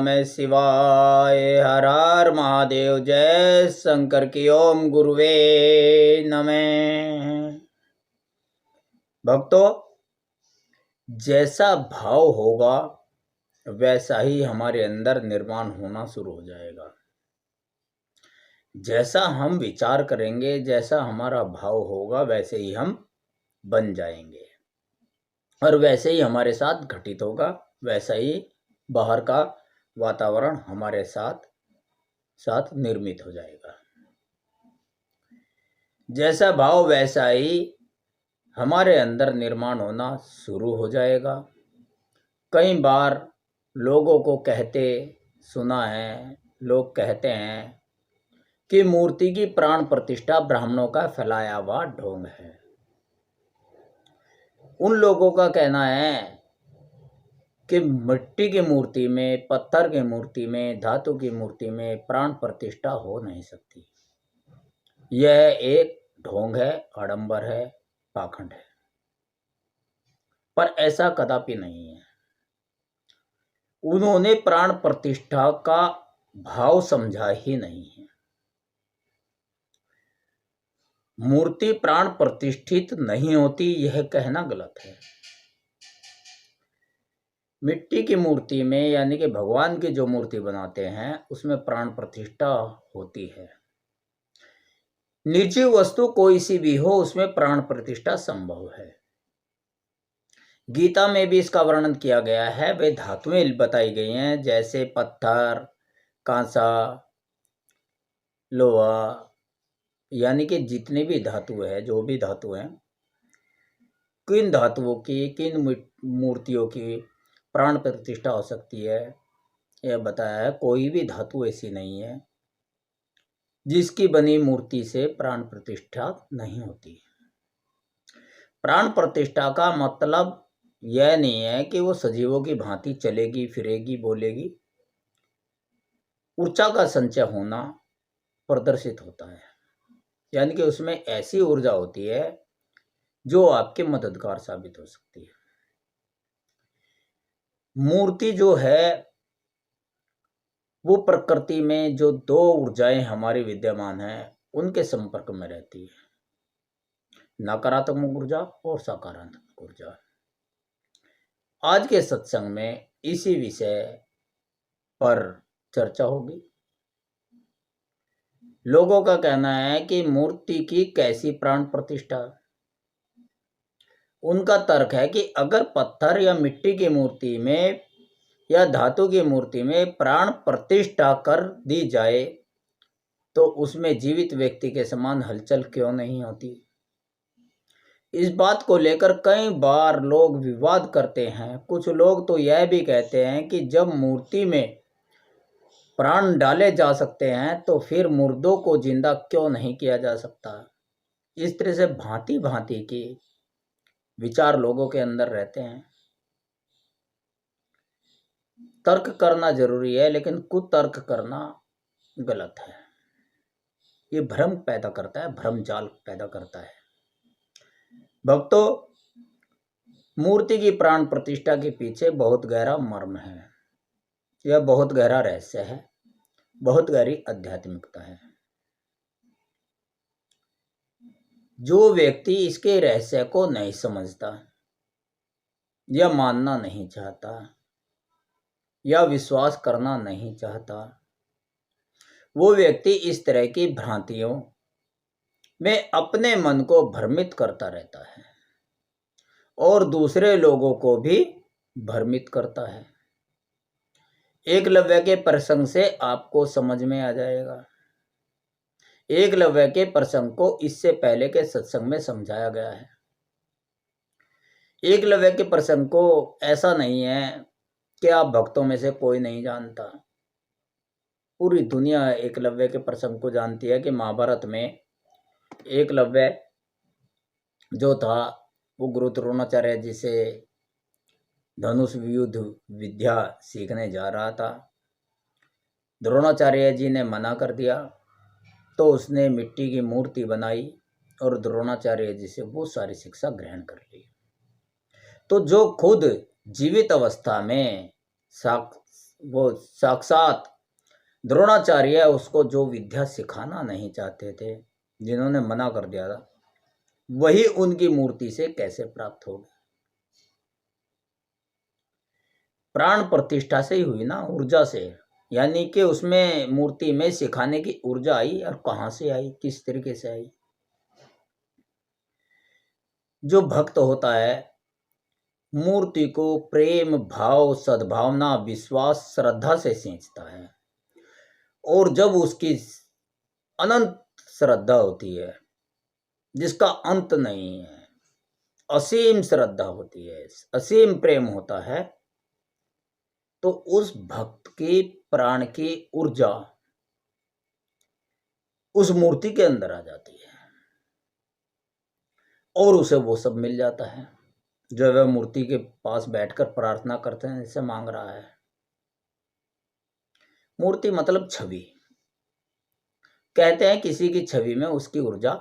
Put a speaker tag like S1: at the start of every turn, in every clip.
S1: नमः शिवाय। हर हर महादेव। जय शंकर की। ओम गुरुवे नमः। भक्तों, जैसा भाव होगा वैसा ही हमारे अंदर निर्माण होना शुरू हो जाएगा। जैसा हम विचार करेंगे, जैसा हमारा भाव होगा, वैसे ही हम बन जाएंगे और वैसे ही हमारे साथ घटित होगा। वैसा ही बाहर का वातावरण हमारे साथ निर्मित हो जाएगा। जैसा भाव वैसा ही हमारे अंदर निर्माण होना शुरू हो जाएगा। कई बार लोगों को कहते सुना है, लोग कहते हैं कि मूर्ति की प्राण प्रतिष्ठा ब्राह्मणों का फैलाया हुआ ढोंग है। उन लोगों का कहना है कि मिट्टी की मूर्ति में, पत्थर की मूर्ति में, धातु की मूर्ति में प्राण प्रतिष्ठा हो नहीं सकती। यह एक ढोंग है, आडंबर है, पाखंड है। पर ऐसा कदापि नहीं है। उन्होंने प्राण प्रतिष्ठा का भाव समझा ही नहीं है। मूर्ति प्राण प्रतिष्ठित नहीं होती, यह कहना गलत है। मिट्टी की मूर्ति में, यानी कि भगवान की जो मूर्ति बनाते हैं, उसमें प्राण प्रतिष्ठा होती है। निर्जीव वस्तु कोई सी भी हो, उसमें प्राण प्रतिष्ठा संभव है। गीता में भी इसका वर्णन किया गया है। वे धातुएं बताई गई हैं, जैसे पत्थर, कांसा, लोहा, यानी कि जितनी भी धातु है, जो भी धातु है, किन धातुओं की, किन मूर्तियों की प्राण प्रतिष्ठा हो सकती है, यह बताया है। कोई भी धातु ऐसी नहीं है जिसकी बनी मूर्ति से प्राण प्रतिष्ठा नहीं होती। प्राण प्रतिष्ठा का मतलब यह नहीं है कि वो सजीवों की भांति चलेगी, फिरेगी, बोलेगी। ऊर्जा का संचय होना प्रदर्शित होता है, यानी कि उसमें ऐसी ऊर्जा होती है जो आपके मददगार साबित हो सकती है। मूर्ति जो है वो प्रकृति में जो दो ऊर्जाएं हमारी विद्यमान हैं, उनके संपर्क में रहती है, नकारात्मक ऊर्जा और सकारात्मक ऊर्जा। आज के सत्संग में इसी विषय पर चर्चा होगी। लोगों का कहना है कि मूर्ति की कैसी प्राण प्रतिष्ठा। उनका तर्क है कि अगर पत्थर या मिट्टी की मूर्ति में या धातु की मूर्ति में प्राण प्रतिष्ठा कर दी जाए तो उसमें जीवित व्यक्ति के समान हलचल क्यों नहीं होती। इस बात को लेकर कई बार लोग विवाद करते हैं। कुछ लोग तो यह भी कहते हैं कि जब मूर्ति में प्राण डाले जा सकते हैं तो फिर मुर्दों को जिंदा क्यों नहीं किया जा सकता। इस तरह से भांति भांति के विचार लोगों के अंदर रहते हैं। तर्क करना जरूरी है, लेकिन कुतर्क करना गलत है। ये भ्रम पैदा करता है, भ्रम जाल पैदा करता है। भक्तों, मूर्ति की प्राण प्रतिष्ठा के पीछे बहुत गहरा मर्म है। यह बहुत गहरा रहस्य है, बहुत गहरी आध्यात्मिकता है। जो व्यक्ति इसके रहस्य को नहीं समझता या मानना नहीं चाहता या विश्वास करना नहीं चाहता, वो व्यक्ति इस तरह की भ्रांतियों में अपने मन को भ्रमित करता रहता है और दूसरे लोगों को भी भ्रमित करता है। एकलव्य के प्रसंग से आपको समझ में आ जाएगा। एकलव्य के प्रसंग को इससे पहले के सत्संग में समझाया गया है। एकलव्य के प्रसंग को ऐसा नहीं है कि आप भक्तों में से कोई नहीं जानता। पूरी दुनिया एकलव्य के प्रसंग को जानती है कि महाभारत में एकलव्य जो था वो गुरु द्रोणाचार्य जी से धनुष युद्ध विद्या सीखने जा रहा था। द्रोणाचार्य जी ने मना कर दिया तो उसने मिट्टी की मूर्ति बनाई और द्रोणाचार्य जी से वो सारी शिक्षा ग्रहण कर ली। तो जो खुद जीवित अवस्था में वो साक्षात द्रोणाचार्य उसको जो विद्या सिखाना नहीं चाहते थे, जिन्होंने मना कर दिया था, वही उनकी मूर्ति से कैसे प्राप्त हो गए? प्राण प्रतिष्ठा से ही हुई ना, ऊर्जा से। यानी कि उसमें मूर्ति में सिखाने की ऊर्जा आई, और कहाँ से आई, किस तरीके से आई? जो भक्त होता है, मूर्ति को प्रेम भाव सद्भावना विश्वास श्रद्धा से सींचता है, और जब उसकी अनंत श्रद्धा होती है जिसका अंत नहीं है, असीम श्रद्धा होती है, असीम प्रेम होता है, तो उस भक्त की प्राण की ऊर्जा उस मूर्ति के अंदर आ जाती है, और उसे वो सब मिल जाता है जो वह मूर्ति के पास बैठकर प्रार्थना करते हैं, इससे मांग रहा है। मूर्ति मतलब छवि। कहते हैं किसी की छवि में उसकी ऊर्जा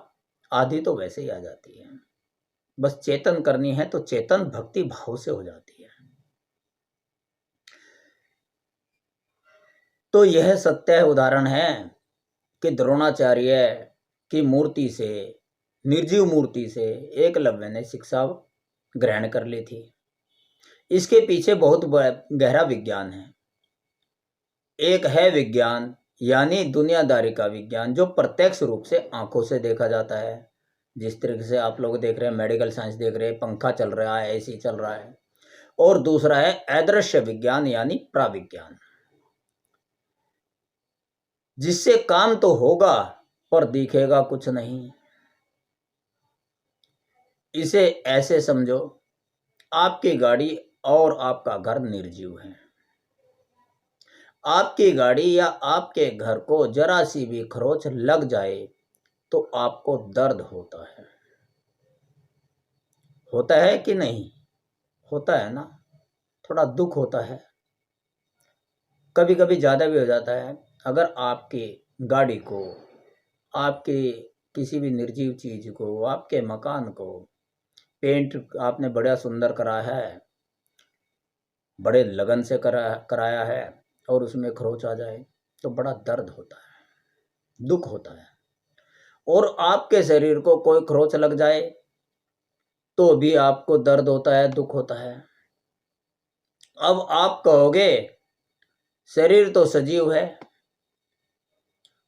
S1: आधी तो वैसे ही आ जाती है, बस चेतन करनी है तो चेतन भक्ति भाव से हो जाती है। तो यह सत्य उदाहरण है कि द्रोणाचार्य की मूर्ति से, निर्जीव मूर्ति से एकलव्य ने शिक्षा ग्रहण कर ली थी। इसके पीछे बहुत गहरा विज्ञान है। एक है विज्ञान यानी दुनियादारी का विज्ञान, जो प्रत्यक्ष रूप से आंखों से देखा जाता है, जिस तरीके से आप लोग देख रहे हैं, मेडिकल साइंस देख रहे हैं, पंखा चल रहा है, एसी चल रहा है। और दूसरा है अदृश्य विज्ञान यानी प्राविज्ञान, जिससे काम तो होगा पर दिखेगा कुछ नहीं। इसे ऐसे समझो, आपकी गाड़ी और आपका घर निर्जीव है। आपकी गाड़ी या आपके घर को जरा सी भी खरोंच लग जाए तो आपको दर्द होता है कि नहीं? होता है ना, थोड़ा दुख होता है, कभी कभी ज़्यादा भी हो जाता है। अगर आपकी गाड़ी को, आपके किसी भी निर्जीव चीज़ को, आपके मकान को पेंट आपने बड़ा सुंदर करा है, बड़े लगन से कराया है, और उसमें खरोंच आ जाए तो बड़ा दर्द होता है, दुख होता है। और आपके शरीर को कोई खरोंच लग जाए तो भी आपको दर्द होता है, दुख होता है। अब आप कहोगे शरीर तो सजीव है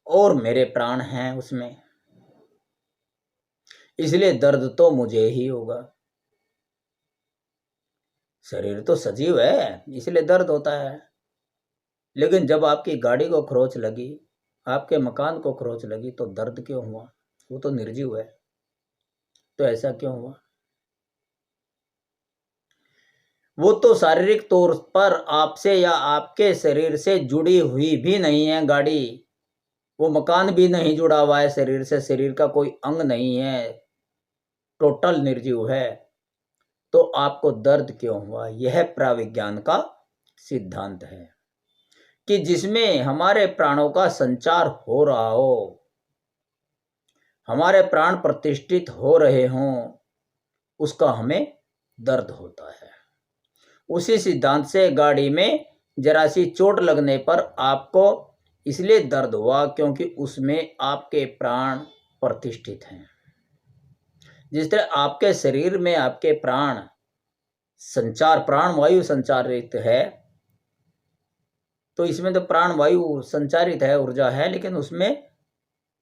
S1: और मेरे प्राण हैं उसमें, इसलिए दर्द तो मुझे ही होगा। शरीर तो सजीव है इसलिए दर्द होता है, लेकिन जब आपकी गाड़ी को खरोंच लगी, आपके मकान को खरोंच लगी, तो दर्द क्यों हुआ? वो तो निर्जीव है, तो ऐसा क्यों हुआ? वो तो शारीरिक तौर पर आपसे या आपके शरीर से जुड़ी हुई भी नहीं है गाड़ी, वो मकान भी नहीं जुड़ा हुआ है शरीर से, शरीर का कोई अंग नहीं है, टोटल निर्जीव है, तो आपको दर्द क्यों हुआ? यह प्राविज्ञान का सिद्धांत है कि जिसमें हमारे प्राणों का संचार हो रहा हो, हमारे प्राण प्रतिष्ठित हो रहे हों, उसका हमें दर्द होता है। उसी सिद्धांत से गाड़ी में जरा सी चोट लगने पर आपको इसलिए दर्द हुआ क्योंकि उसमें आपके प्राण प्रतिष्ठित हैं। जिस तरह आपके शरीर में आपके प्राण प्राण वायु संचारित है, तो इसमें तो प्राण वायु संचारित है, ऊर्जा है, लेकिन उसमें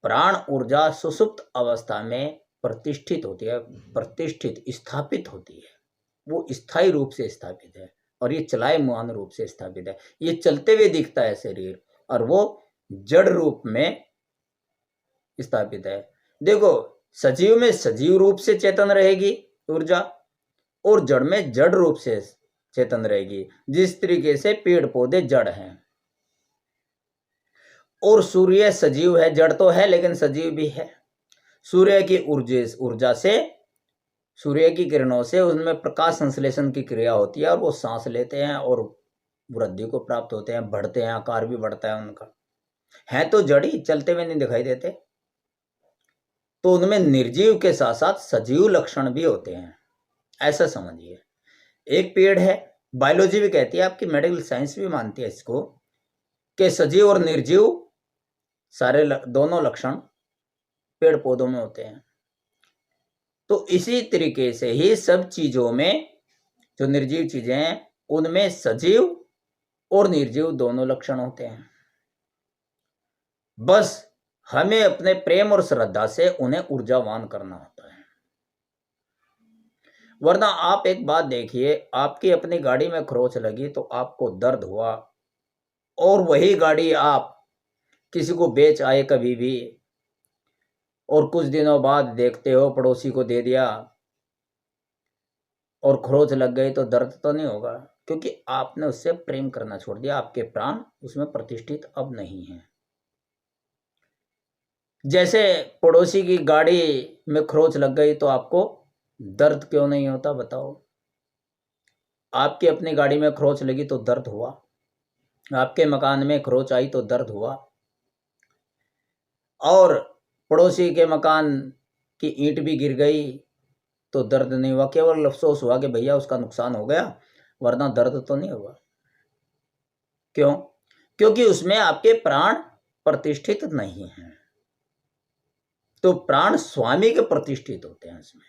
S1: प्राण ऊर्जा सुसुप्त अवस्था में प्रतिष्ठित होती है, प्रतिष्ठित स्थापित होती है। वो स्थायी रूप से स्थापित है, और ये चलायमान रूप से स्थापित है। ये चलते हुए दिखता है शरीर, और वो जड़ रूप में स्थापित है। देखो, सजीव में सजीव रूप से चेतन रहेगी ऊर्जा, और जड़ में जड़ रूप से चेतन रहेगी। जिस तरीके से पेड़ पौधे जड़ हैं और सूर्य सजीव है, जड़ तो है लेकिन सजीव भी है। सूर्य की ऊर्जा से, सूर्य की किरणों से उनमें प्रकाश संश्लेषण की क्रिया होती है, और वो सांस लेते हैं और वृद्धि को प्राप्त होते हैं, बढ़ते हैं, आकार भी बढ़ता है उनका। है तो जड़ी, चलते हुए नहीं दिखाई देते, तो उनमें निर्जीव के साथ साथ सजीव लक्षण भी होते हैं, ऐसा समझिए। एक पेड़ है, बायोलॉजी भी कहती है, आपकी मेडिकल साइंस भी मानती है इसको, कि सजीव और निर्जीव सारे दोनों लक्षण पेड़ पौधों में होते हैं। तो इसी तरीके से ही सब चीजों में, जो निर्जीव चीजें हैं उनमें सजीव और निर्जीव दोनों लक्षण होते हैं। बस हमें अपने प्रेम और श्रद्धा से उन्हें ऊर्जावान करना होता है। वरना आप एक बात देखिए, आपकी अपनी गाड़ी में खरोंच लगी तो आपको दर्द हुआ, और वही गाड़ी आप किसी को बेच आए कभी भी, और कुछ दिनों बाद देखते हो पड़ोसी को दे दिया और खरोंच लग गई, तो दर्द तो नहीं होगा, क्योंकि आपने उससे प्रेम करना छोड़ दिया, आपके प्राण उसमें प्रतिष्ठित अब नहीं है। जैसे पड़ोसी की गाड़ी में खरोंच लग गई तो आपको दर्द क्यों नहीं होता बताओ? आपकी अपनी गाड़ी में खरोंच लगी तो दर्द हुआ, आपके मकान में खरोंच आई तो दर्द हुआ, और पड़ोसी के मकान की ईंट भी गिर गई तो दर्द नहीं हुआ, केवल अफसोस हुआ कि भैया उसका नुकसान हो गया, वरना दर्द तो नहीं हुआ। क्यों? क्योंकि उसमें आपके प्राण प्रतिष्ठित नहीं हैं। तो प्राण स्वामी के प्रतिष्ठित होते हैं इसमें।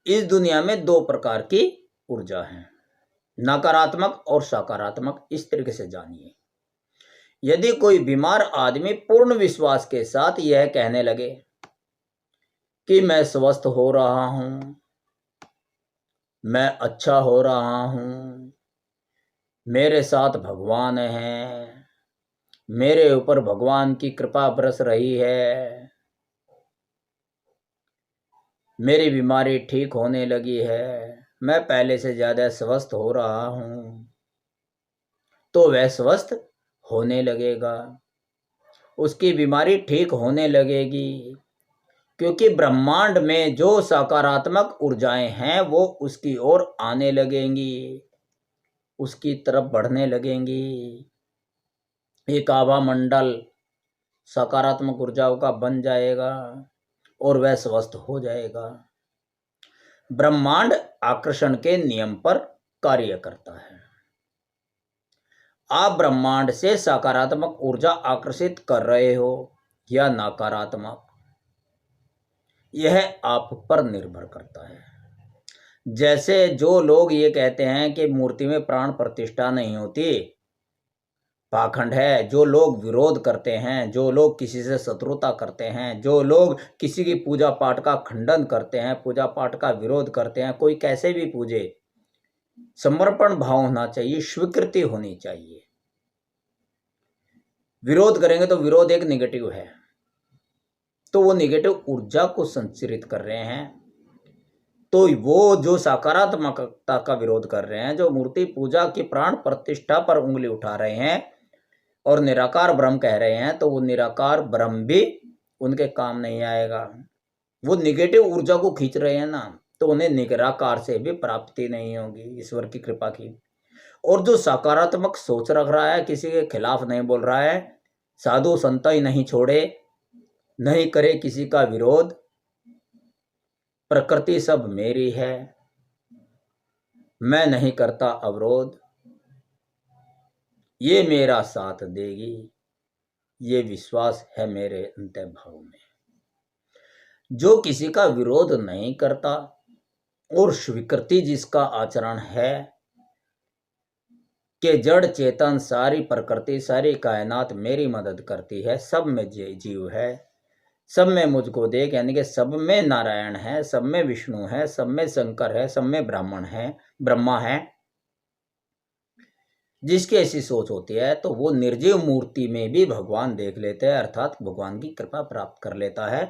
S1: इस दुनिया में दो प्रकार की ऊर्जा है, नकारात्मक और सकारात्मक। इस तरीके से जानिए। यदि कोई बीमार आदमी पूर्ण विश्वास के साथ यह कहने लगे कि मैं स्वस्थ हो रहा हूं, मैं अच्छा हो रहा हूं, मेरे साथ भगवान है, मेरे ऊपर भगवान की कृपा बरस रही है, मेरी बीमारी ठीक होने लगी है, मैं पहले से ज्यादा स्वस्थ हो रहा हूं, तो वह स्वस्थ होने लगेगा, उसकी बीमारी ठीक होने लगेगी, क्योंकि ब्रह्मांड में जो सकारात्मक ऊर्जाएं हैं वो उसकी ओर आने लगेंगी, उसकी तरफ बढ़ने लगेंगी। एक आभा मंडल सकारात्मक ऊर्जाओं का बन जाएगा और वह स्वस्थ हो जाएगा। ब्रह्मांड आकर्षण के नियम पर कार्य करता है। आप ब्रह्मांड से सकारात्मक ऊर्जा आकर्षित कर रहे हो या नकारात्मक, यह आप पर निर्भर करता है। जैसे जो लोग ये कहते हैं कि मूर्ति में प्राण प्रतिष्ठा नहीं होती, पाखंड है, जो लोग विरोध करते हैं, जो लोग किसी से शत्रुता करते हैं, जो लोग किसी की पूजा पाठ का खंडन करते हैं, पूजा पाठ का विरोध करते हैं, कोई कैसे भी पूजे, समर्पण भाव होना चाहिए, स्वीकृति होनी चाहिए। विरोध करेंगे तो विरोध एक नेगेटिव है, तो वो नेगेटिव ऊर्जा को संचरित कर रहे हैं। तो वो जो सकारात्मकता का विरोध कर रहे हैं, जो मूर्ति पूजा की प्राण प्रतिष्ठा पर उंगली उठा रहे हैं और निराकार ब्रह्म कह रहे हैं, तो वो निराकार ब्रह्म भी उनके काम नहीं आएगा। वो निगेटिव ऊर्जा को खींच रहे हैं ना, तो उन्हें निराकार से भी प्राप्ति नहीं होगी ईश्वर की कृपा की। और जो सकारात्मक सोच रख रहा है, किसी के खिलाफ नहीं बोल रहा है, साधु संत ही नहीं छोड़े, नहीं करे किसी का विरोध, प्रकृति सब मेरी है, मैं नहीं करता अवरोध, ये मेरा साथ देगी, ये विश्वास है मेरे अंतर्भाव में। जो किसी का विरोध नहीं करता और स्वीकृति जिसका आचरण है कि जड़ चेतन सारी प्रकृति सारी कायनात मेरी मदद करती है, सब में जीव है, सब में मुझको देख, यानी कि सब में नारायण है, सब में विष्णु है, सब में शंकर है, सब में ब्राह्मण है, ब्रह्मा है। जिसकी ऐसी सोच होती है तो वो निर्जीव मूर्ति में भी भगवान देख लेते हैं, अर्थात भगवान की कृपा प्राप्त कर लेता है।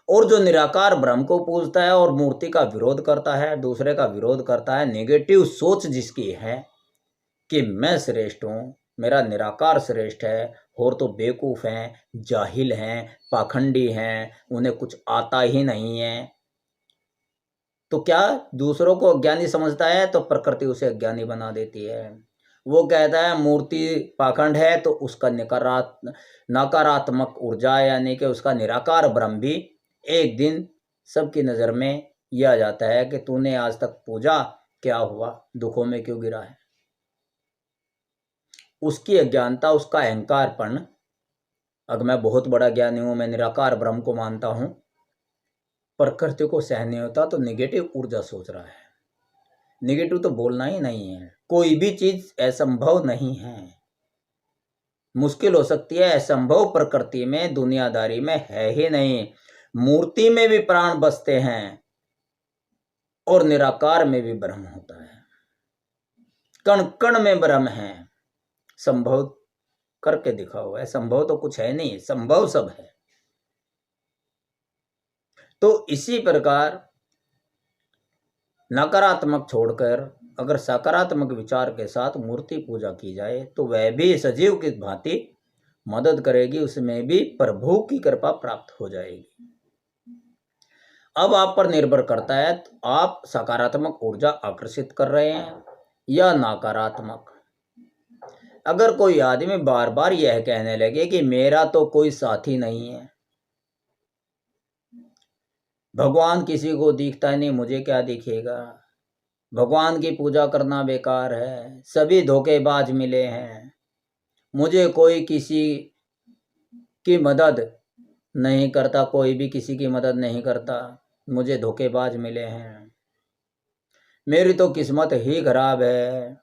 S1: और जो निराकार ब्रह्म को पूजता है और मूर्ति का विरोध करता है, दूसरे का विरोध करता है, नेगेटिव सोच जिसकी है कि मैं श्रेष्ठ हूँ, मेरा निराकार श्रेष्ठ है, और तो बेवकूफ़ हैं, जाहिल हैं, पाखंडी हैं, उन्हें कुछ आता ही नहीं है, तो क्या दूसरों को अज्ञानी समझता है तो प्रकृति उसे अज्ञानी बना देती है। वो कहता है मूर्ति पाखंड है तो उसका नकारात्मक ऊर्जा यानी कि उसका निराकार ब्रह्म भी एक दिन सबकी नज़र में यह आ जाता है कि तूने आज तक पूजा क्या हुआ, दुखों में क्यों गिरा है। उसकी अज्ञानता, उसका अहंकारपन, अगर मैं बहुत बड़ा ज्ञानी हूं, मैं निराकार ब्रह्म को मानता हूं, प्रकृति को सहन नहीं होता, तो निगेटिव ऊर्जा सोच रहा है। निगेटिव तो बोलना ही नहीं है। कोई भी चीज असंभव नहीं है। मुश्किल हो सकती है, असंभव प्रकृति में, दुनियादारी में है ही नहीं। मूर्ति में भी प्राण बसते हैं और निराकार में भी ब्रह्म होता है। कण कण में ब्रह्म है। संभव करके दिखाओ, असंभव तो कुछ है नहीं, संभव सब है। तो इसी प्रकार नकारात्मक छोड़कर अगर सकारात्मक विचार के साथ मूर्ति पूजा की जाए तो वह भी सजीव की भांति मदद करेगी, उसमें भी प्रभु की कृपा प्राप्त हो जाएगी। अब आप पर निर्भर करता है, तो आप सकारात्मक ऊर्जा आकर्षित कर रहे हैं या नकारात्मक। अगर कोई आदमी बार बार यह कहने लगे कि मेरा तो कोई साथी नहीं है, भगवान किसी को दिखता नहीं, मुझे क्या दिखेगा, भगवान की पूजा करना बेकार है, सभी धोखेबाज मिले हैं, मुझे कोई किसी की मदद नहीं करता, कोई भी किसी की मदद नहीं करता, मुझे धोखेबाज मिले हैं, मेरी तो किस्मत ही खराब है,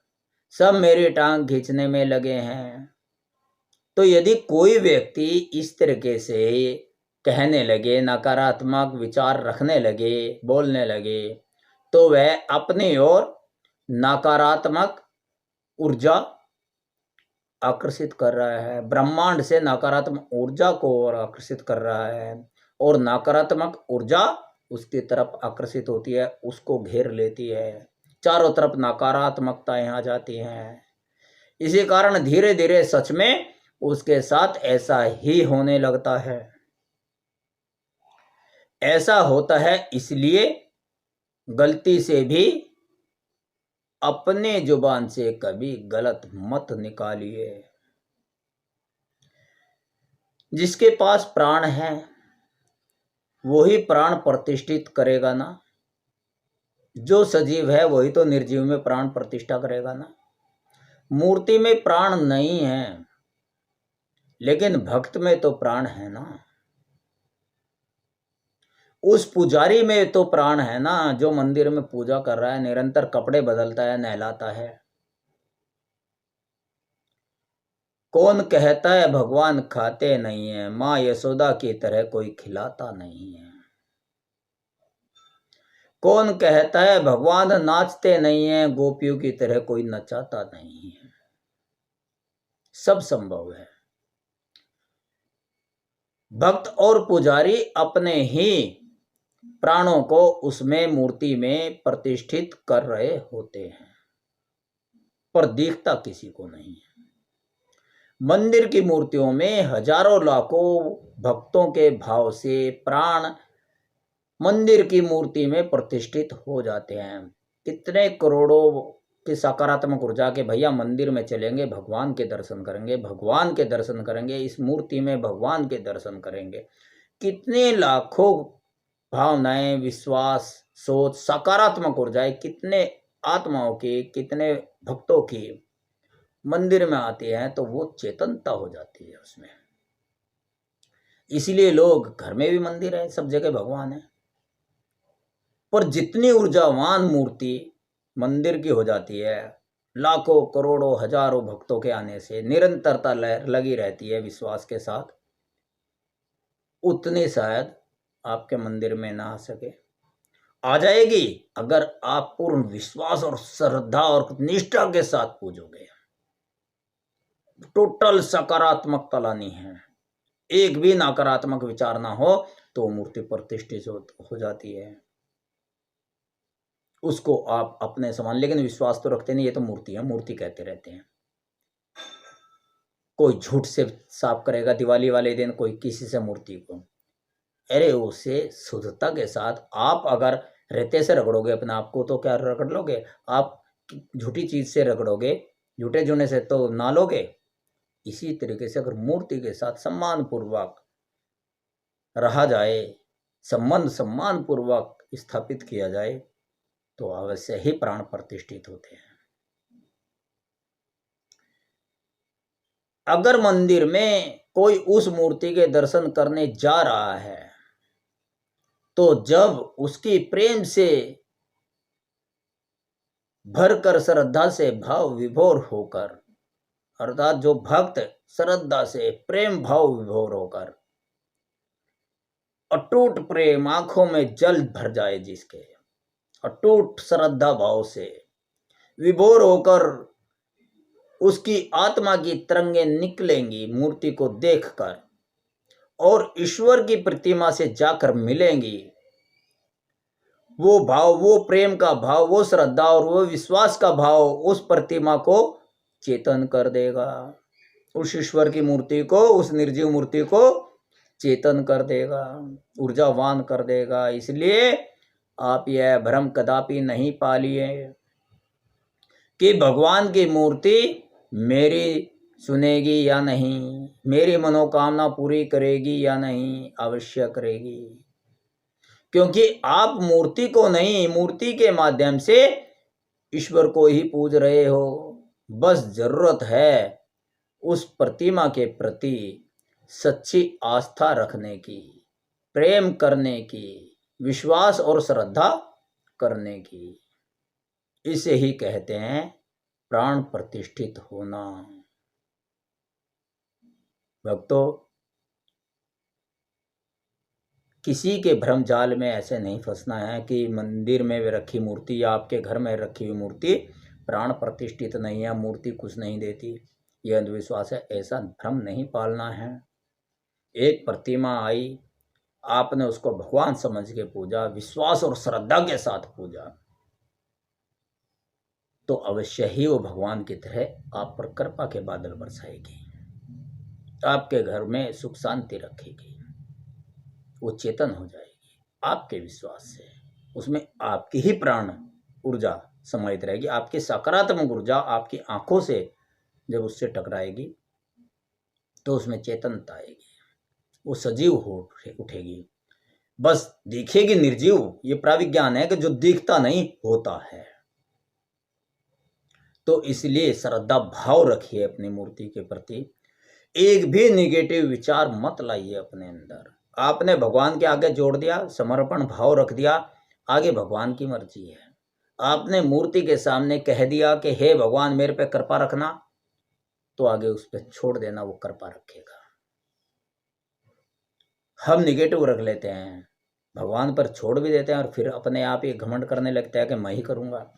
S1: सब मेरी टांग खींचने में लगे हैं। तो यदि कोई व्यक्ति इस तरीके से कहने लगे, नकारात्मक विचार रखने लगे, बोलने लगे, तो वह अपनी ओर नकारात्मक ऊर्जा आकर्षित कर रहा है, ब्रह्मांड से नकारात्मक ऊर्जा को और आकर्षित कर रहा है, और नकारात्मक ऊर्जा उसकी तरफ आकर्षित होती है, उसको घेर लेती है, चारों तरफ नकारात्मकताएं आ जाती हैं। इसी कारण धीरे धीरे सच में उसके साथ ऐसा ही होने लगता है। ऐसा होता है इसलिए गलती से भी अपने जुबान से कभी गलत मत निकालिए। जिसके पास प्राण है वही प्राण प्रतिष्ठित करेगा ना, जो सजीव है वही तो निर्जीव में प्राण प्रतिष्ठा करेगा ना। मूर्ति में प्राण नहीं है, लेकिन भक्त में तो प्राण है ना, उस पुजारी में तो प्राण है ना, जो मंदिर में पूजा कर रहा है, निरंतर कपड़े बदलता है, नहलाता है। कौन कहता है भगवान खाते नहीं है, माँ यशोदा की तरह कोई खिलाता नहीं है। कौन कहता है भगवान नाचते नहीं है, गोपियों की तरह कोई नचाता नहीं है। सब संभव है। भक्त और पुजारी अपने ही प्राणों को उसमें मूर्ति में प्रतिष्ठित कर रहे होते हैं, पर दिखता किसी को नहीं है। मंदिर की मूर्तियों में हजारों लाखों भक्तों के भाव से प्राण मंदिर की मूर्ति में प्रतिष्ठित हो जाते हैं। कितने करोड़ों की सकारात्मक ऊर्जा के भैया मंदिर में चलेंगे, भगवान के दर्शन करेंगे, भगवान के दर्शन करेंगे, इस मूर्ति में भगवान के दर्शन करेंगे। कितने लाखों भावनाएं, विश्वास, सोच, सकारात्मक ऊर्जाएं कितने आत्माओं की, कितने भक्तों की मंदिर में आती हैं, तो वो चेतनता हो जाती है उसमें। इसीलिए लोग, घर में भी मंदिर है, सब जगह भगवान है, पर जितनी ऊर्जावान मूर्ति मंदिर की हो जाती है, लाखों करोड़ों हजारों भक्तों के आने से निरंतरता लगी रहती है विश्वास के साथ, उतनी शायद आपके मंदिर में ना आ सके। आ जाएगी अगर आप पूर्ण विश्वास और श्रद्धा और निष्ठा के साथ पूजोगे। टोटल सकारात्मकता लानी है, एक भी नकारात्मक विचार ना हो, तो मूर्ति प्रतिष्ठित हो जाती है। उसको आप अपने समान, लेकिन विश्वास तो रखते नहीं, ये तो मूर्ति है, मूर्ति कहते रहते हैं। कोई झूठ से साफ करेगा दिवाली वाले दिन कोई किसी से मूर्ति को, अरे उसे शुद्धता के साथ आप अगर रेते से रगड़ोगे अपने आप को तो क्या रगड़ लोगे? आप झूठी चीज से रगड़ोगे, झूठे जूने से तो ना लोगे। इसी तरीके से अगर मूर्ति के साथ सम्मान पूर्वक रहा जाए, संबंध सम्मान पूर्वक स्थापित किया जाए, तो अवश्य ही प्राण प्रतिष्ठित होते हैं। अगर मंदिर में कोई उस मूर्ति के दर्शन करने जा रहा है तो जब उसकी प्रेम से भरकर श्रद्धा से भाव विभोर होकर, अर्थात जो भक्त श्रद्धा से प्रेम भाव विभोर होकर, अटूट प्रेम आंखों में जल भर जाए, जिसके अटूट श्रद्धा भाव से विभोर होकर उसकी आत्मा की तरंगे निकलेंगी मूर्ति को देखकर और ईश्वर की प्रतिमा से जाकर मिलेंगी। वो भाव, वो प्रेम का भाव, वो श्रद्धा और वो विश्वास का भाव उस प्रतिमा को चेतन कर देगा, उस ईश्वर की मूर्ति को, उस निर्जीव मूर्ति को चेतन कर देगा, ऊर्जावान कर देगा। इसलिए आप यह भ्रम कदापि नहीं पालिए कि भगवान की मूर्ति मेरी सुनेगी या नहीं, मेरी मनोकामना पूरी करेगी या नहीं। अवश्य करेगी, क्योंकि आप मूर्ति को नहीं, मूर्ति के माध्यम से ईश्वर को ही पूज रहे हो। बस जरूरत है उस प्रतिमा के प्रति सच्ची आस्था रखने की, प्रेम करने की, विश्वास और श्रद्धा करने की। इसे ही कहते हैं प्राण प्रतिष्ठित होना। भक्तों, किसी के भ्रम जाल में ऐसे नहीं फंसना है कि मंदिर में रखी मूर्ति या आपके घर में रखी हुई मूर्ति प्राण प्रतिष्ठित नहीं है, मूर्ति कुछ नहीं देती, यह अंधविश्वास है। ऐसा भ्रम नहीं पालना है। एक प्रतिमा आई, आपने उसको भगवान समझ के पूजा, विश्वास और श्रद्धा के साथ पूजा, तो अवश्य ही वो भगवान की तरह आप पर कृपा के बादल बरसाएगी, आपके घर में सुख शांति रखेगी, वो चेतन हो जाएगी आपके विश्वास से। उसमें आपकी ही प्राण ऊर्जा समाहित रहेगी, आपकी सकारात्मक ऊर्जा आपकी आंखों से जब उससे टकराएगी तो उसमें चेतनता आएगी, वो सजीव हो उठेगी। बस दिखेगी निर्जीव, ये प्राविज्ञान है कि जो दिखता नहीं होता है। तो इसलिए श्रद्धा भाव रखिए अपनी मूर्ति के प्रति, एक भी निगेटिव विचार मत लाइए अपने अंदर। आपने भगवान के आगे जोड़ दिया, समर्पण भाव रख दिया, आगे भगवान की मर्जी है। आपने मूर्ति के सामने कह दिया कि हे भगवान मेरे पे कृपा रखना, तो आगे उस पर छोड़ देना, वो कृपा रखेगा। हम निगेटिव रख लेते हैं, भगवान पर छोड़ भी देते हैं और फिर अपने आप ही घमंड करने लगता है कि मैं ही करूँगा।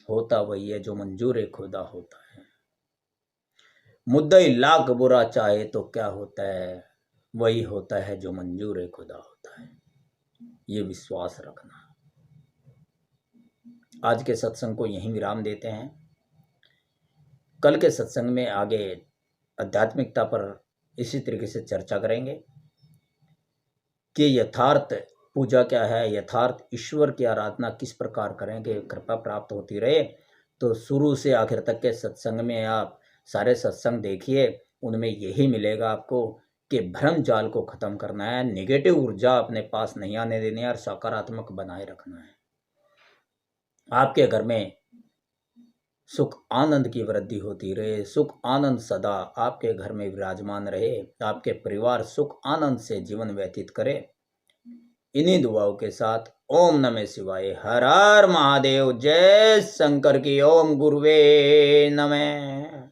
S1: होता वही है जो मंजूर खुदा होता है। मुद्दई लाख बुरा चाहे तो क्या होता है, वही होता है जो मंजूर खुदा होता है। ये विश्वास रखना। आज के सत्संग को यहीं विराम देते हैं। कल के सत्संग में आगे आध्यात्मिकता पर इसी तरीके से चर्चा करेंगे कि यथार्थ पूजा क्या है, यथार्थ ईश्वर की आराधना किस प्रकार करें कि कृपा प्राप्त होती रहे। तो शुरू से आखिर तक के सत्संग में आप सारे सत्संग देखिए, उनमें यही मिलेगा आपको कि भ्रम जाल को खत्म करना है, नेगेटिव ऊर्जा अपने पास नहीं आने देनी है और सकारात्मक बनाए रखना है। आपके घर में सुख आनंद की वृद्धि होती रहे, सुख आनंद सदा आपके घर में विराजमान रहे, आपके परिवार सुख आनंद से जीवन व्यतीत करे। इन्हीं दुआओं के साथ ओम नमः शिवाय, हर हर महादेव, जय शंकर की, ओम गुरुवे नमः।